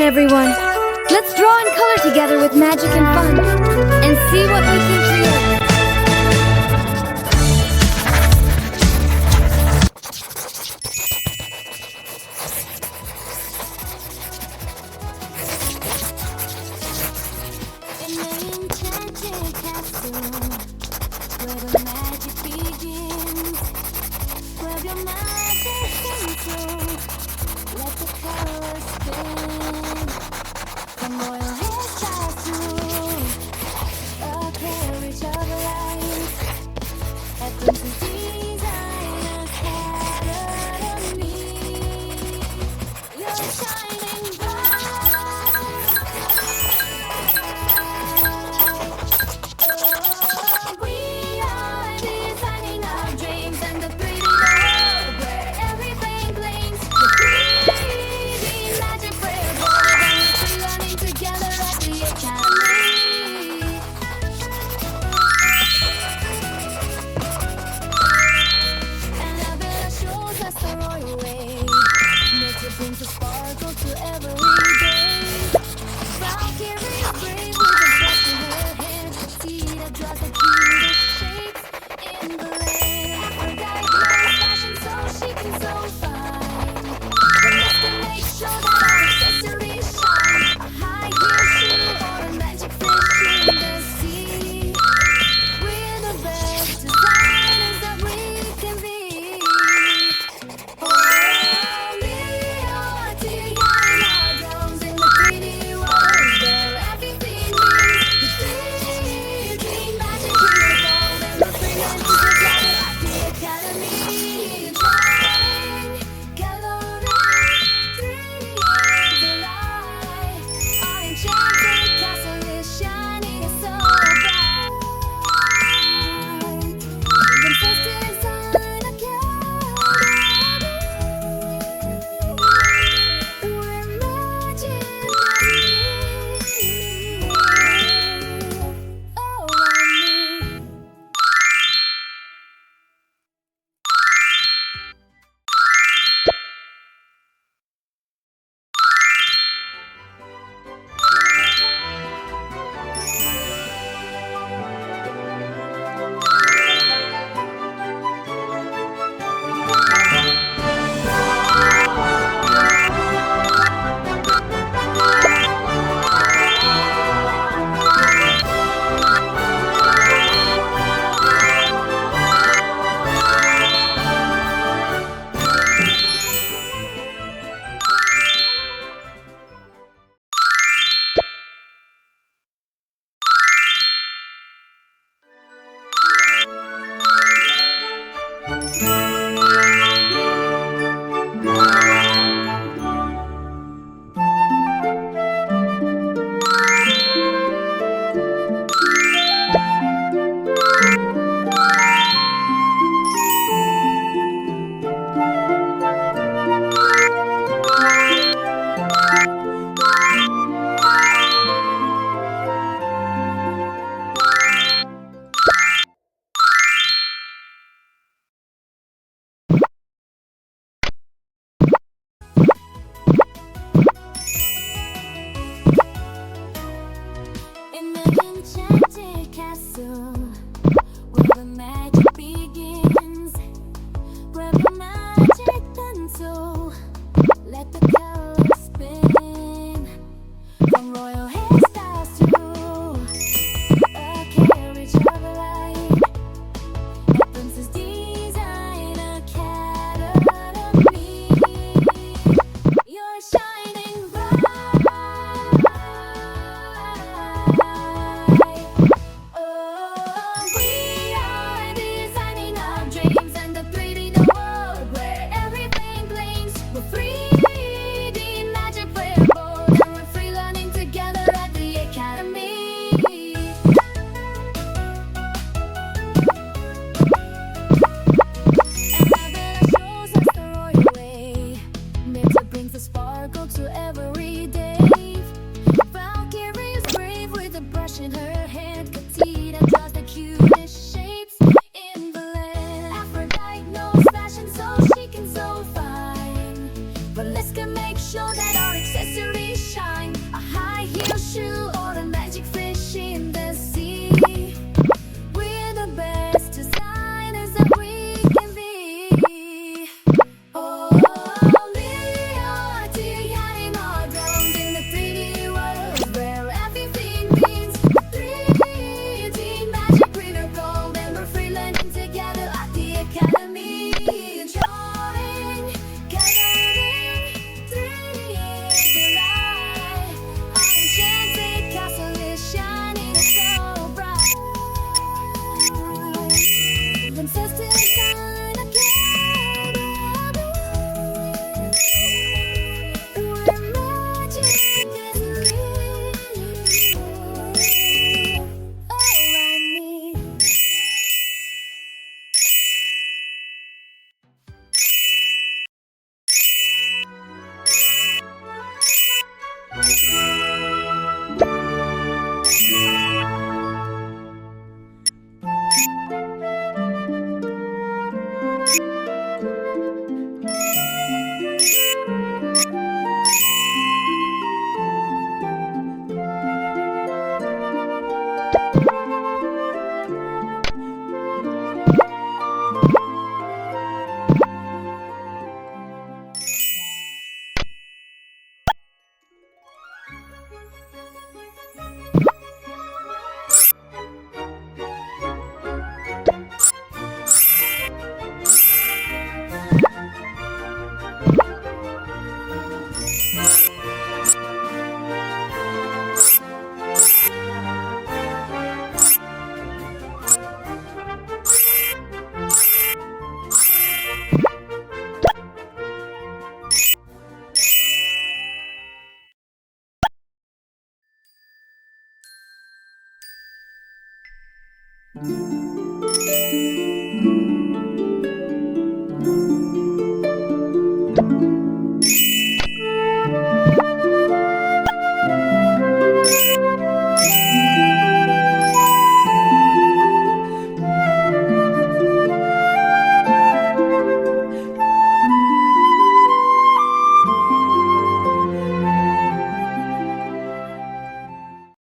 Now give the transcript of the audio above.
everyone! Let's draw and color together with magic and fun, and see what we can create. In the enchanted castle, where the magic begins, grab your magic pencil, let the colors spin. From royal hairstyles to a carriage of light, at Princess Designer's Academy, you're shining bright. Oh, we are designing our dreams and the pretty world where everything blinks. The 3D magic we're learning together at the Academy. And Annabella shows us the royal way. Nature brings a sparkle to every day. Valkyrie's brave with a brush in her hand. Petite draws the cutest shapes in the land. Aphrodite knows fashion so she can sew fine. But let's to make sure that our accessories shine. A high heel shoe or a magic fish in the sea. We're the best designers that we can be. Oh, we are designing our drones in the 3D world where everything means the 3D magic evolved and we're bringing together at the Academy. Drawing, coloring, 3D delight. Our enchanted castle is shining so bright. Princess Designer Academy, where magic meets. Oh, I need. In the enchanted castle, where the magic begins, grab your magic pencil, let the colors spin. From royal hairstyles to a carriage of light, at Princess Designer Academy, you're shining bright. Oh, we are designing our dreams and the 3D world where everything blinks. We're 3D magic, we're bold, and we're free learning together at the Academy. Annabella shows us the royal way. Nature brings a sparkle to every day. Valkyrie is brave with a brush in her hand. Petite draws the cutest shapes in the land. Aphrodite knows fashion so she can sew fine. But let's go make sure that our accessories shine.